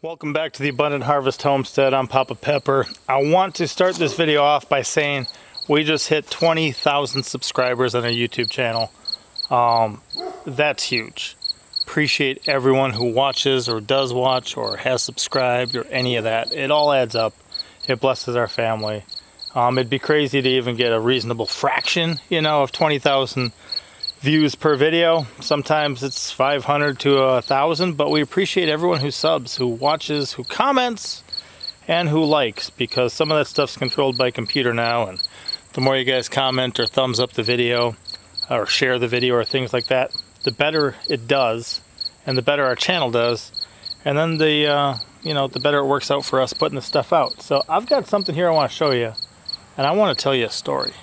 Welcome back to the Abundant Harvest Homestead. I'm Papa Pepper. I want to start this video off by saying we just hit 20,000 subscribers on our YouTube channel. That's huge. Appreciate everyone who watches or does watch or has subscribed or any of that. It all adds up. It blesses our family. It'd be crazy to even get a reasonable fraction, of 20,000 views per video. Sometimes it's 500 to 1,000, but we appreciate everyone who subs, who watches, who comments, and who likes, because some of that stuff's controlled by computer now, and the more you guys comment or thumbs up the video or share the video or things like that, the better it does, and the better our channel does, and then the better it works out for us putting the stuff out. So I've got something here I want to show you, and I want to tell you a story.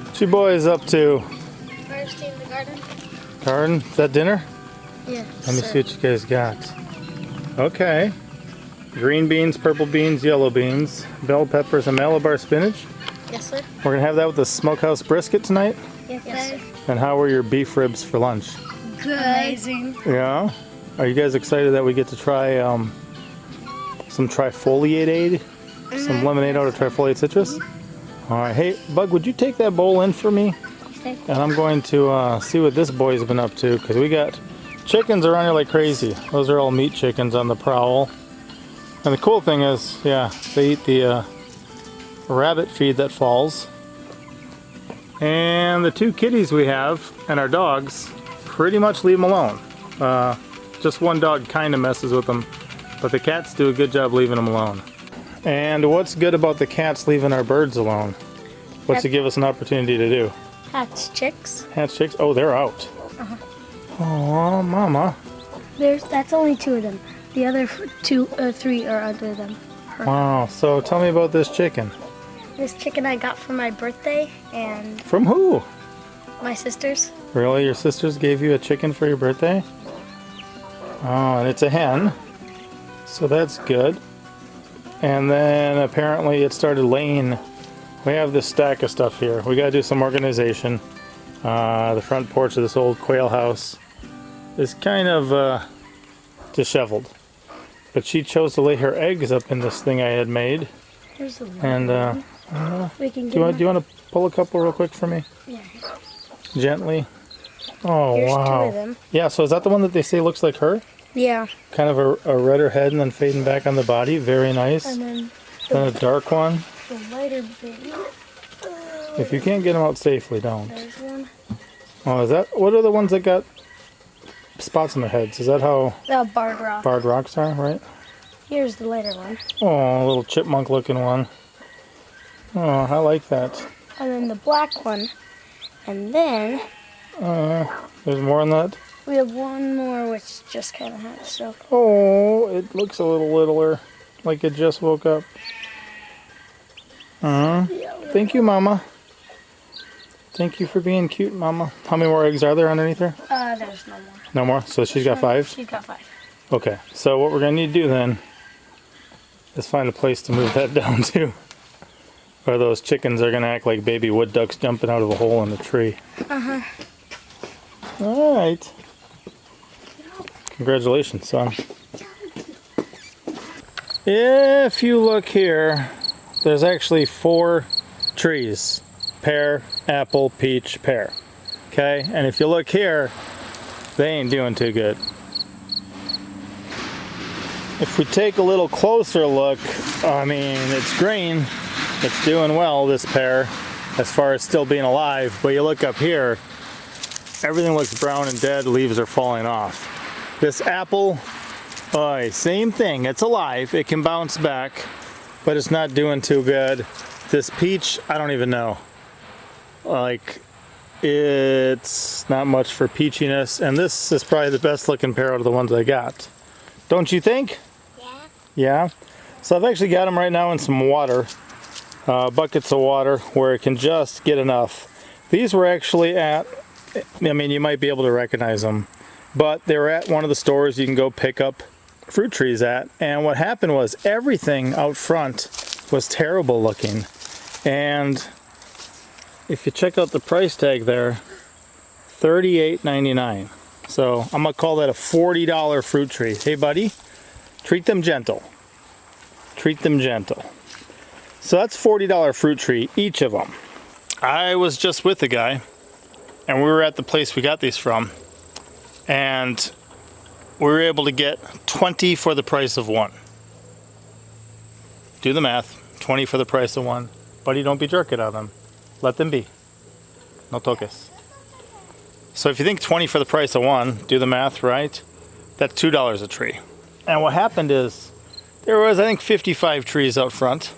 What you boys up to? Harvesting the garden. Garden? Is that dinner? Yeah. Let me see what you guys got. Okay. Green beans, purple beans, yellow beans, bell peppers, and Malabar spinach. Yes, sir. We're gonna have that with the smokehouse brisket tonight. Yes, sir. And how were your beef ribs for lunch? Good. Amazing. Yeah. Are you guys excited that we get to try some trifoliate aid? Some lemonade out of trifoliate citrus? All right. Hey, Bug, would you take that bowl in for me? Okay. And I'm going to see what this boy's been up to, because we got chickens around here like crazy. Those are all meat chickens on the prowl. And the cool thing is, yeah, they eat the rabbit feed that falls. And the two kitties we have and our dogs, pretty much leave them alone. Just one dog kind of messes with them, but the cats do a good job leaving them alone. And what's good about the cats leaving our birds alone? What's it give us an opportunity to do? Hatch chicks. Hatch chicks? Oh, they're out. Oh, mama. That's only two of them. The other three are under them. Wow. So tell me about this chicken. This chicken I got for my birthday, and From who? my sisters. Really? Your sisters gave you a chicken for your birthday? Oh, and it's a hen. So that's good. And then apparently it started laying. We have this stack of stuff here. We gotta do some organization. The front porch of this old quail house is kind of disheveled. But she chose to lay her eggs up in this thing I had made. Here's the one. And We can do you want to pull a couple real quick for me? Yeah. Gently. Oh, Here's wow. two of them. Yeah, so is that the one that they say looks like her? Yeah. Kind of a redder head and then fading back on the body. Very nice. And Then then a dark one. the lighter baby. If you can't get them out safely, don't. There's one. Oh, is that... What are the ones that got spots on their heads? Is that how The barred rock. barred rocks are, right? Here's the lighter one. Oh, a little chipmunk looking one. Oh, I like that. And then the black one. And then There's more on that? we have one more which just kind of hatched. So Oh, it looks a little littler. Like it just woke up. Thank you, Mama. Thank you for being cute, Mama. How many more eggs are there underneath her? there's no more. No more? So she's got 5? She's got 5. Okay, so what we're going to need to do then is find a place to move that down to. Or those chickens are going to act like baby wood ducks jumping out of a hole in the tree. All right. Congratulations, son. If you look here, there's actually 4 trees. Pear, apple, peach, pear. Okay, and if you look here, they ain't doing too good. If we take a little closer look, I mean, it's green. It's doing well, this pear, as far as still being alive. But you look up here, everything looks brown and dead, leaves are falling off. This apple, same thing, it's alive, it can bounce back, but it's not doing too good. This peach, I don't even know. Like, it's not much for peachiness, and this is probably the best looking pear out of the ones I got. Don't you think? Yeah. Yeah? So I've actually got them right now in some water, buckets of water, where it can just get enough. These were actually at, I mean, you might be able to recognize them, but they were at one of the stores you can go pick up fruit trees at, and what happened was everything out front was terrible looking. And if you check out the price tag there, $38.99. So I'm gonna call that a $40 fruit tree. Hey buddy, treat them gentle. Treat them gentle. So that's $40 fruit tree, each of them. I was just with the guy, and we were at the place we got these from, and we were able to get 20 for the price of one. Do the math, 20 for the price of one. Buddy, don't be jerking on them. Let them be. No toques. So if you think 20 for the price of one, do the math, right? That's $2 a tree. And what happened is, there was, I think, 55 trees out front.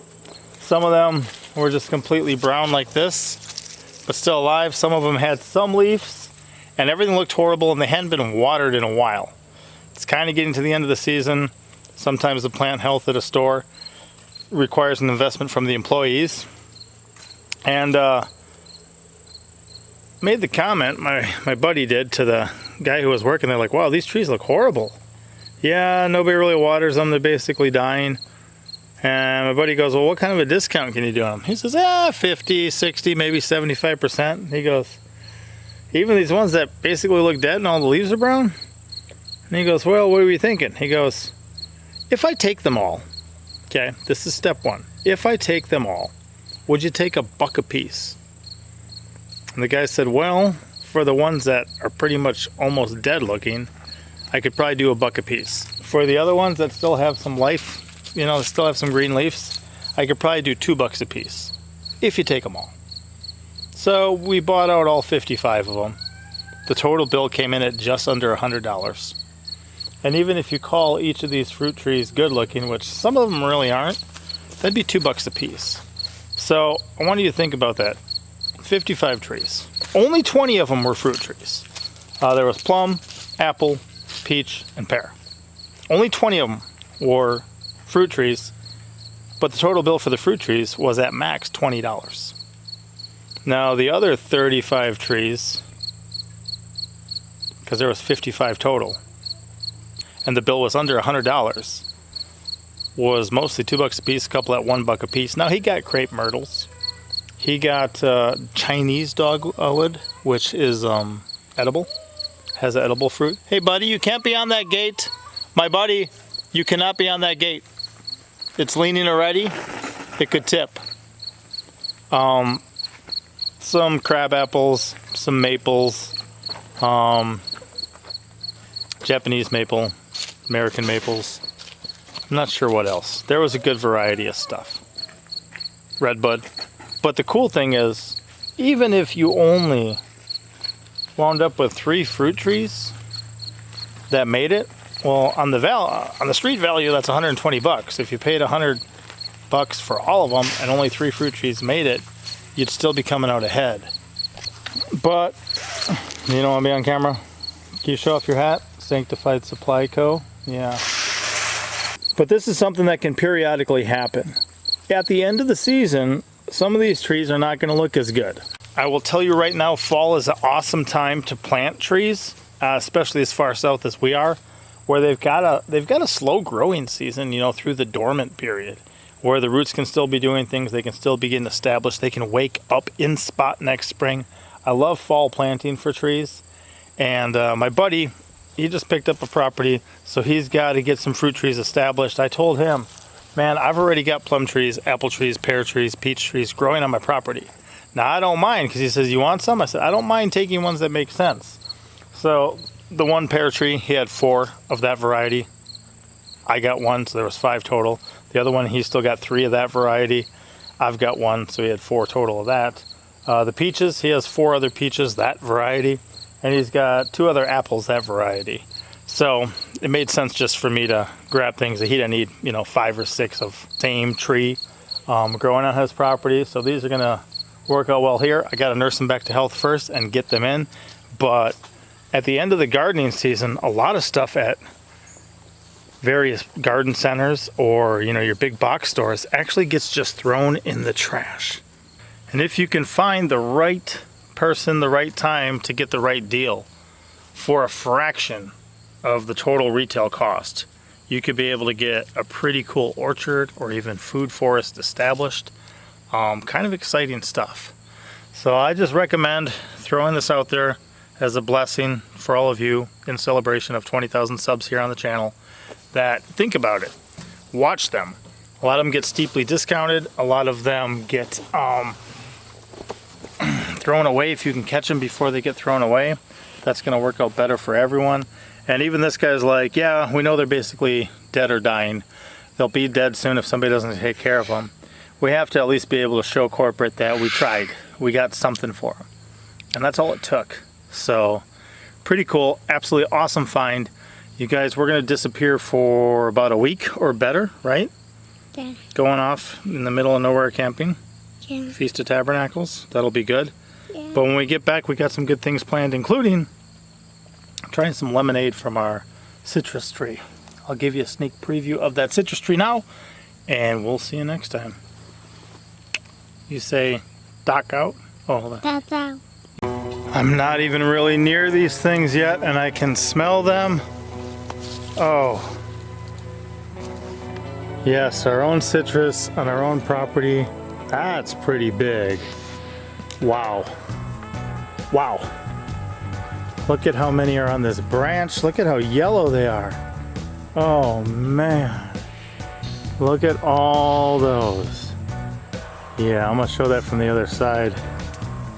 Some of them were just completely brown like this, but still alive. Some of them had some leaves, and everything looked horrible, and they hadn't been watered in a while. It's kind of getting to the end of the season. Sometimes the plant health at a store requires an investment from the employees. And made the comment, my buddy did, to the guy who was working there, like, wow, these trees look horrible. Yeah, nobody really waters them, they're basically dying. And my buddy goes, well, what kind of a discount can you do on them? He says, 50, 60, maybe 75%. He goes, even these ones that basically look dead and all the leaves are brown? And he goes, well, what are you thinking? He goes, if I take them all, okay, this is step one. If I take them all, would you take $1 a piece? And the guy said, well, for the ones that are pretty much almost dead looking, I could probably do $1 a piece. For the other ones that still have some life, you know, still have some green leaves, I could probably do $2 a piece, if you take them all. So we bought out all 55 of them. The total bill came in at just under $100. And even if you call each of these fruit trees good looking, which some of them really aren't, that'd be $2 a piece. So I want you to think about that. 55 trees. Only 20 of them were fruit trees. There was plum, apple, peach, and pear. Only 20 of them were fruit trees, but the total bill for the fruit trees was at max $20. Now the other 35 trees, because there was 55 total, and the bill was under $100, was mostly $2 a piece, a couple at $1 a piece. Now he got crepe myrtles. He got Chinese dogwood, which is edible, has an edible fruit. Hey buddy, you can't be on that gate. My buddy, you cannot be on that gate. It's leaning already, it could tip. Some crab apples, some maples, Japanese maple, American maples. I'm not sure what else. There was a good variety of stuff. Redbud. But the cool thing is, even if you only wound up with 3 fruit trees that made it, well, on the street value, that's $120. If you paid $100 for all of them and only 3 fruit trees made it, you'd still be coming out ahead. But you don't want to be on camera? Can you show off your hat? Sanctified Supply Co. Yeah. But this is something that can periodically happen. At the end of the season, some of these trees are not going to look as good. I will tell you right now, fall is an awesome time to plant trees, especially as far south as we are, where they've got a slow growing season, you know, through the dormant period, where the roots can still be doing things, they can still be getting established, they can wake up in spot next spring. I love fall planting for trees, and my buddy, he just picked up a property, so he's got to get some fruit trees established. I told him, man, I've already got plum trees, apple trees, pear trees, peach trees growing on my property. Now, I don't mind, because he says, you want some? I said, I don't mind taking ones that make sense. So the one pear tree, he had 4 of that variety. I got 1, so there was 5 total. The other one, he still got 3 of that variety. I've got 1, so he had 4 total of that. The peaches, he has 4 other peaches, that variety. and he's got 2 other apples, that variety. So it made sense just for me to grab things that he didn't need, 5 or 6 of same tree growing on his property. So these are gonna work out well here. I gotta nurse them back to health first and get them in. But at the end of the gardening season, a lot of stuff at various garden centers or your big box stores actually gets just thrown in the trash. And if you can find the right person, the right time to get the right deal for a fraction of the total retail cost, you could be able to get a pretty cool orchard or even food forest established. Kind of exciting stuff. So I just recommend throwing this out there as a blessing for all of you in celebration of 20,000 subs here on the channel. That think about it, watch them. A lot of them get steeply discounted. A lot of them get thrown away if you can catch them before they get thrown away. That's going to work out better for everyone. And even this guy's like, yeah, we know they're basically dead or dying. They'll be dead soon if somebody doesn't take care of them. We have to at least be able to show corporate that we tried. We got something for them. And that's all it took. So pretty cool, absolutely awesome find. You guys, we're going to disappear for about a week or better, right? Yeah. Going off in the middle of nowhere camping. Yeah. Feast of Tabernacles. That'll be good. Yeah. But when we get back, we got some good things planned, including trying some lemonade from our citrus tree. I'll give you a sneak preview of that citrus tree now, and we'll see you next time. You say, Doc out? Oh, hold on. That's out. I'm not even really near these things yet, and I can smell them. Oh. Yes, our own citrus on our own property. That's pretty big. Wow. Wow. Look at how many are on this branch. Look at how yellow they are. Oh man. Look at all those. Yeah, I'm gonna show that from the other side.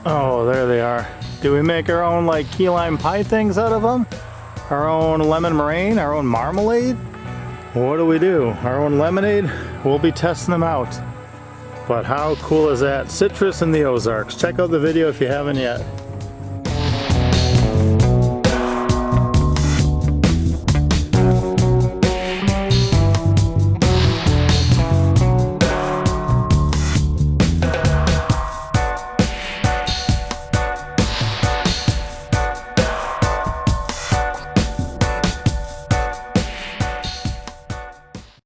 Oh, there they are. Do we make our own like key lime pie things out of them? Our own lemon meringue, our own marmalade? What do we do? Our own lemonade? We'll be testing them out. But how cool is that? Citrus in the Ozarks. Check out the video if you haven't yet.